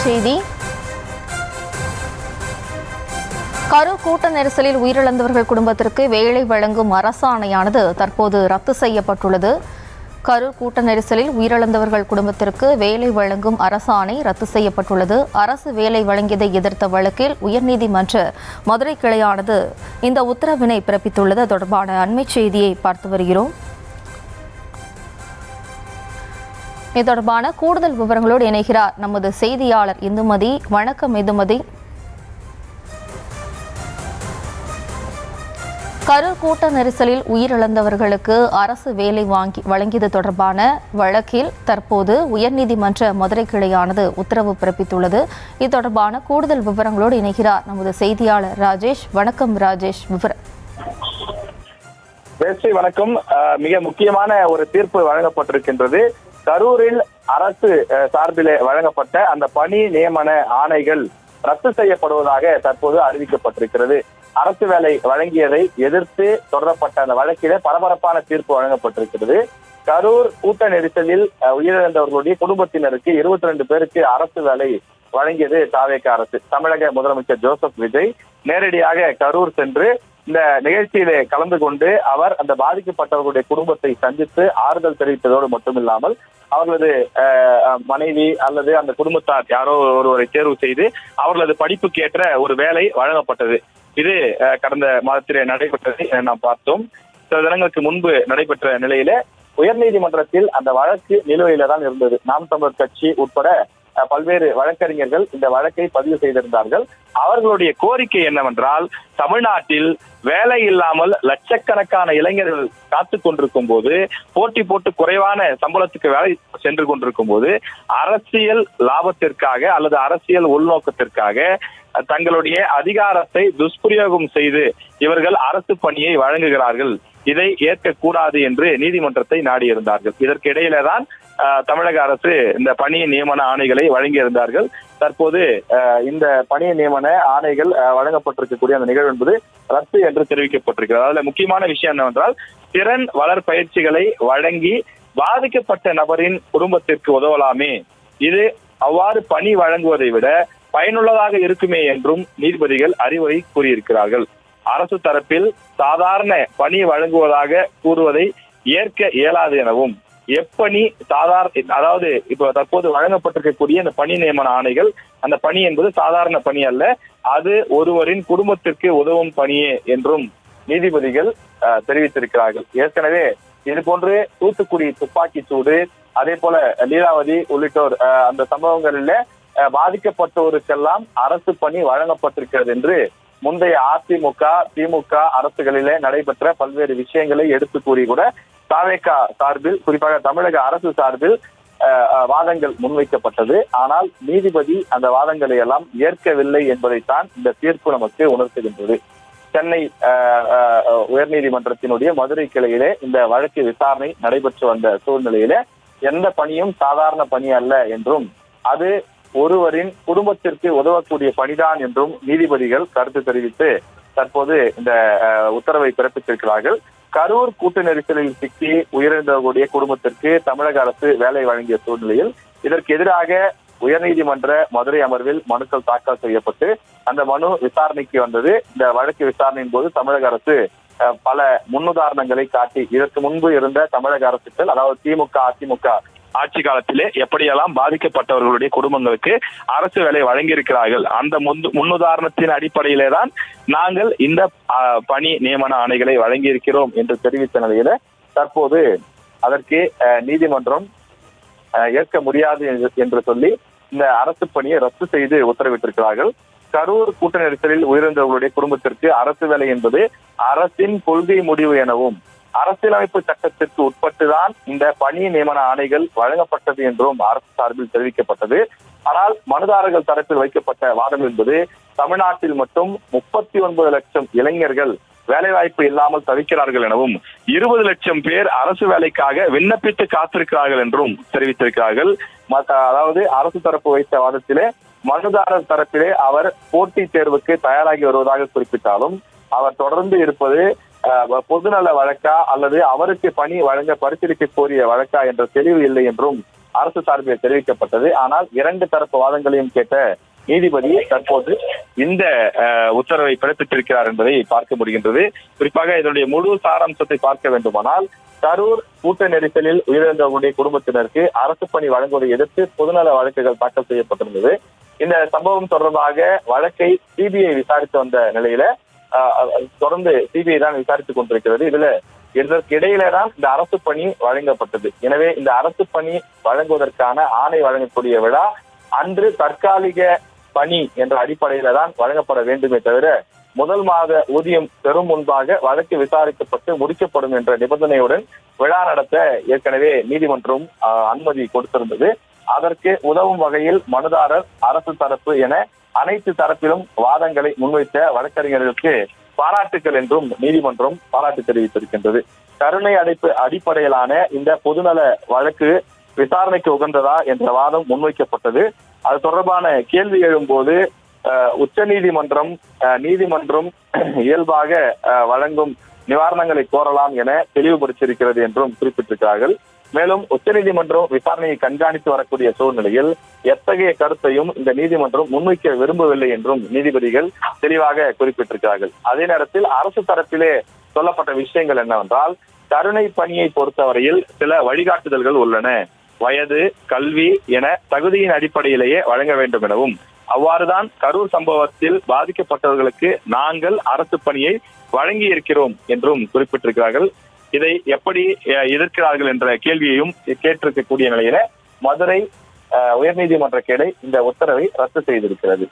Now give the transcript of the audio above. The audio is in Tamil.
செய்தி. கரூர் கூட்ட நெரிசலில் உயிரிழந்தவர்கள் குடும்பத்திற்கு வேலை வழங்கும் அரசாணையானது தற்போது ரத்து செய்யப்பட்டுள்ளது. கரூர் கூட்ட நெரிசலில் உயிரிழந்தவர்கள் குடும்பத்திற்கு வேலை வழங்கும் அரசாணை ரத்து செய்யப்பட்டுள்ளது. அரசு வேலை வழங்கியதை எதிர்த்த வழக்கில் உயர்நீதிமன்ற மதுரை கிளையானது இந்த உத்தரவினை பிறப்பித்துள்ளது. தொடர்பான அண்மை செய்தியை பார்த்து வருகிறோம். இது தொடர்பான கூடுதல் விவரங்களோடு இணைகிறார் நமது செய்தியாளர் இந்துமதி. வணக்கம் இந்துமதி. கரூர் கூட்ட நெரிசலில் உயிரிழந்தவர்களுக்கு அரசு வேலை வழங்கியது தொடர்பான வழக்கில் தற்போது உயர்நீதிமன்ற மதுரை கிளையானது உத்தரவு பிறப்பித்துள்ளது. இது தொடர்பான கூடுதல் விவரங்களோடு இணைகிறார் நமது செய்தியாளர் ராஜேஷ். வணக்கம் ராஜேஷ். வணக்கம். மிக முக்கியமான ஒரு தீர்ப்பு வழங்கப்பட்டிருக்கின்றது. கரூரில் அரசு சார்பிலே வழங்கப்பட்ட அந்த பணி நியமன ஆணைகள் ரத்து செய்யப்படுவதாக தற்போது அறிவிக்கப்பட்டிருக்கிறது. அரசு வேலை வழங்கியதை எதிர்த்து தொடரப்பட்ட அந்த வழக்கிலே பரபரப்பான தீர்ப்பு வழங்கப்பட்டிருக்கிறது. கரூர் கூட்ட நெரிசலில் உயிரிழந்தவர்களுடைய குடும்பத்தினருக்கு 22 பேருக்கு அரசு வேலை வழங்கியது தாவேக அரசு. தமிழக முதலமைச்சர் ஜோசப் விஜய் நேரடியாக கரூர் சென்று இந்த நிகழ்ச்சியிலே கலந்து கொண்டு அவர் அந்த பாதிக்கப்பட்டவர்களுடைய குடும்பத்தை சந்தித்து ஆறுதல் தெரிவித்ததோடு மட்டுமில்லாமல் அவர்களது மனைவி அல்லது அந்த குடும்பத்தார் யாரோ ஒருவரை தேர்வு செய்து அவர்களது படிப்புக்கு ஏற்ற ஒரு வேலை வழங்கப்பட்டது. இது கடந்த மாதத்திலே நடைபெற்றதை நாம் பார்த்தோம். சில தினங்களுக்கு முன்பு நடைபெற்ற நிலையில உயர்நீதிமன்றத்தில் அந்த வழக்கு நிலுவையில தான் இருந்தது. நாம் தமிழர் கட்சி உட்பட பல்வேறு வழக்கறிஞர்கள் இந்த வழக்கை பதிவு செய்திருந்தார்கள். அவர்களுடைய கோரிக்கை என்னவென்றால், தமிழ்நாட்டில் வேலை இல்லாமல் லட்சக்கணக்கான இளைஞர்கள் காத்து கொண்டிருக்கும் போது, போட்டி போட்டு குறைவான சம்பளத்துக்கு வேலை சென்று கொண்டிருக்கும் போது, அரசியல் லாபத்திற்காக அல்லது அரசியல் உள்நோக்கத்திற்காக தங்களுடைய அதிகாரத்தை துஷ்பிரயோகம் செய்து இவர்கள் அரசு பணியை வழங்குகிறார்கள். இதை ஏற்கக்கூடாது என்று நீதிமன்றத்தை நாடியிருந்தார்கள். இதற்கு இடையில்தான் தமிழக அரசு இந்த பணி நியமன ஆணைகளை வழங்கியிருந்தார்கள். தற்போது இந்த பணி நியமன ஆணைகள் வழங்கப்பட்டிருக்கக்கூடிய அந்த நிகழ்வு என்பது ரத்து என்று தெரிவிக்கப்பட்டிருக்கிறது. அதுல முக்கியமான விஷயம் என்னவென்றால், திறன் வளர் பயிற்சிகளை வழங்கி பாதிக்கப்பட்ட நபரின் குடும்பத்திற்கு உதவலாமே, இது அவ்வாறு பணி வழங்குவதை விட பயனுள்ளதாக இருக்குமே என்றும் நீதிபதிகள் அறிவுரை கூறியிருக்கிறார்கள். அரசு தரப்பில் சாதாரண பணி வழங்குவதாக கூறுவதை ஏற்க இயலாது எனவும், எப்பணி அதாவது இப்போ தற்போது வழங்கப்பட்டிருக்கக்கூடிய இந்த பணி நியமன ஆணைகள், அந்த பணி என்பது சாதாரண பணி அல்ல, அது ஒருவரின் குடும்பத்திற்கு உதவும் பணியே என்றும் நீதிபதிகள் தெரிவித்திருக்கிறார்கள். ஏற்கனவே இது போன்று தூத்துக்குடி துப்பாக்கி சூடு, அதே போல லீலாவதி உள்ளிட்டோர் அந்த சம்பவங்களில் பாதிக்கப்பட்டோருக்கெல்லாம் அரசு பணி வழங்கப்பட்டிருக்கிறது என்று முந்தைய அதிமுக திமுக அரசுகளிலே நடைபெற்ற பல்வேறு விஷயங்களை எடுத்து கூறி கூட தாவேக சார்பில், குறிப்பாக தமிழக அரசு சார்பில் வாதங்கள் முன்வைக்கப்பட்டது. ஆனால் நீதிபதி அந்த வாதங்களை எல்லாம் ஏற்கவில்லை என்பதைத்தான் இந்த தீர்ப்பு நமக்கு உணர்த்துகின்றது. சென்னை உயர்நீதிமன்றத்தினுடைய மதுரை கிளையிலே இந்த வழக்கு விசாரணை நடைபெற்று வந்த சூழ்நிலையில எந்த பணியும் சாதாரண பணி அல்ல என்றும், அது ஒருவரின் குடும்பத்திற்கு உதவக்கூடிய பணிதான் என்றும் நீதிபதிகள் கருத்து தெரிவித்து தற்போது இந்த உத்தரவை பிறப்பித்திருக்கிறார்கள். கரூர் கூட்ட நெரிசலில் சிக்கி உயிரிழந்தவர்களுடைய குடும்பத்திற்கு தமிழக அரசு வேலை வழங்கிய சூழ்நிலையில் இதற்கு எதிராக உயர்நீதிமன்ற மதுரை அமர்வில் மனுக்கள் தாக்கல் செய்யப்பட்டு அந்த மனு விசாரணைக்கு வந்தது. இந்த வழக்கு விசாரணையின் போது தமிழக அரசு பல முன்னுதாரணங்களை காட்டி, இதற்கு முன்பு இருந்த தமிழக அரசுகள், அதாவது திமுக அதிமுக ஆட்சி காலத்திலே எப்படியெல்லாம் பாதிக்கப்பட்டவர்களுடைய குடும்பங்களுக்கு அரசு வேலை வழங்கியிருக்கிறார்கள், அந்த முன்னுதாரணத்தின் அடிப்படையிலே தான் நாங்கள் இந்த பணி நியமன ஆணைகளை வழங்கியிருக்கிறோம் என்று தெரிவித்த நிலையில தற்போது அதற்கு நீதிமன்றம் ஏற்க முடியாது என்று சொல்லி இந்த அரசு பணியை ரத்து செய்து உத்தரவிட்டிருக்கிறார்கள். கரூர் கூட்ட நெரிசலில் உயிரிழந்தவர்களுடைய குடும்பத்திற்கு அரசு வேலை என்பது அரசின் கொள்கை முடிவு எனவும், அரசியலமைப்பு சட்டத்திற்கு உட்பட்டுதான் இந்த பணி நியமன ஆணைகள் வழங்கப்பட்டது என்றும் அரசு சார்பில் தெரிவிக்கப்பட்டது. ஆனால் மனுதாரர்கள் தரப்பில் வைக்கப்பட்ட வாதம் என்பது, தமிழ்நாட்டில் மட்டும் 39 லட்சம் இளைஞர்கள் வேலைவாய்ப்பு இல்லாமல் தவிக்கிறார்கள் எனவும், 20 லட்சம் பேர் அரசு வேலைக்காக விண்ணப்பித்து காத்திருக்கிறார்கள் என்றும் தெரிவித்திருக்கிறார்கள். அதாவது அரசு தரப்பு வைத்த வாதத்திலே மனுதாரர் தரப்பிலே அவர் போட்டித் தேர்வுக்கு தயாராகி வருவதாக குறிப்பிட்டாலும், அவர் தொடர்ந்து இருப்பது பொதுநல வழக்கா அல்லது அவருக்கு பணி வழங்க பரிசீலிக்க கோரிய வழக்கா என்ற தெளிவு இல்லை என்றும் அரசு சார்பில் தெரிவிக்கப்பட்டது. ஆனால் 2 தரப்பு வாதங்களையும் கேட்ட நீதிபதி தற்போது இந்த உத்தரவை பிறப்பித்திருக்கிறார் என்பதை பார்க்க முடிகின்றது. குறிப்பாக இதனுடைய முழு சாராம்சத்தை பார்க்க வேண்டுமானால், கரூர் கூட்ட நெரிசலில் உயிரிழந்தவர்களுடைய குடும்பத்தினருக்கு அரசு பணி வழங்குவதை எதிர்த்து பொதுநல வழக்குகள் தாக்கல் செய்யப்பட்டிருந்தது. இந்த சம்பவம் தொடர்பாக வழக்கை சிபிஐ விசாரித்து வந்த நிலையில தொடர்ந்து சிபிஐ தான் விசாரித்துக் கொண்டிருக்கிறது. இதற்கிடையில தான் இந்த அரசு பணி வழங்கப்பட்டது. எனவே இந்த அரசு பணி வழங்குவதற்கான ஆணை வழங்கக்கூடிய விழா அன்று தற்காலிக பணி என்ற அடிப்படையில தான் வழங்கப்பட வேண்டுமே தவிர, முதல் மாத ஊதியம் பெறும் முன்பாக வழக்கு விசாரிக்கப்பட்டு முடிக்கப்படும் என்ற நிபந்தனையுடன் விழா நடத்த ஏற்கனவே நீதிமன்றம் அனுமதி கொடுத்திருந்தது. அதற்கு உதவும் வகையில் மனுதாரர், அரசு தரப்பு என அனைத்து தரப்பிலும் வாதங்களை முன்வைத்த வழக்கறிஞர்களுக்கு பாராட்டுக்கள் என்றும் நீதிமன்றம் பாராட்டு தெரிவித்திருக்கின்றது. கருணை அடிப்படையிலான இந்த பொதுநல வழக்கு விசாரணைக்கு உகந்ததா என்ற வாதம் முன்வைக்கப்பட்டது. அது தொடர்பான கேள்வி எழும்போது நீதிமன்றம் இயல்பாக வழங்கும் நிவாரணங்களை கோரலாம் என தெளிவுபடுத்தியிருக்கிறது என்றும் குறிப்பிட்டிருக்கிறார்கள். மேலும் உச்சநீதிமன்றம் விசாரணையை கண்காணித்து வரக்கூடிய சூழ்நிலையில் எத்தகைய கருத்தையும் இந்த நீதிமன்றம் முன்வைக்க விரும்பவில்லை என்றும் நீதிபதிகள் தெளிவாக குறிப்பிட்டிருக்கிறார்கள். அதே நேரத்தில் அரசு தரப்பிலே சொல்லப்பட்ட விஷயங்கள் என்னவென்றால், கருணை பணியை பொறுத்தவரையில் சில வழிகாட்டுதல்கள் உள்ளன. வயது, கல்வி என தகுதியின் அடிப்படையிலேயே வழங்க வேண்டும் எனவும், அவ்வாறுதான் கரூர் சம்பவத்தில் பாதிக்கப்பட்டவர்களுக்கு நாங்கள் அரசு பணியை வழங்கி இருக்கிறோம் என்றும் குறிப்பிட்டிருக்கிறார்கள். இதை எப்படி எதிர்க்கிறார்கள் என்ற கேள்வியையும் கேட்டிருக்கக்கூடிய நிலையில மதுரை உயர்நீதிமன்ற கிளை இந்த உத்தரவை ரத்து செய்திருக்கிறது.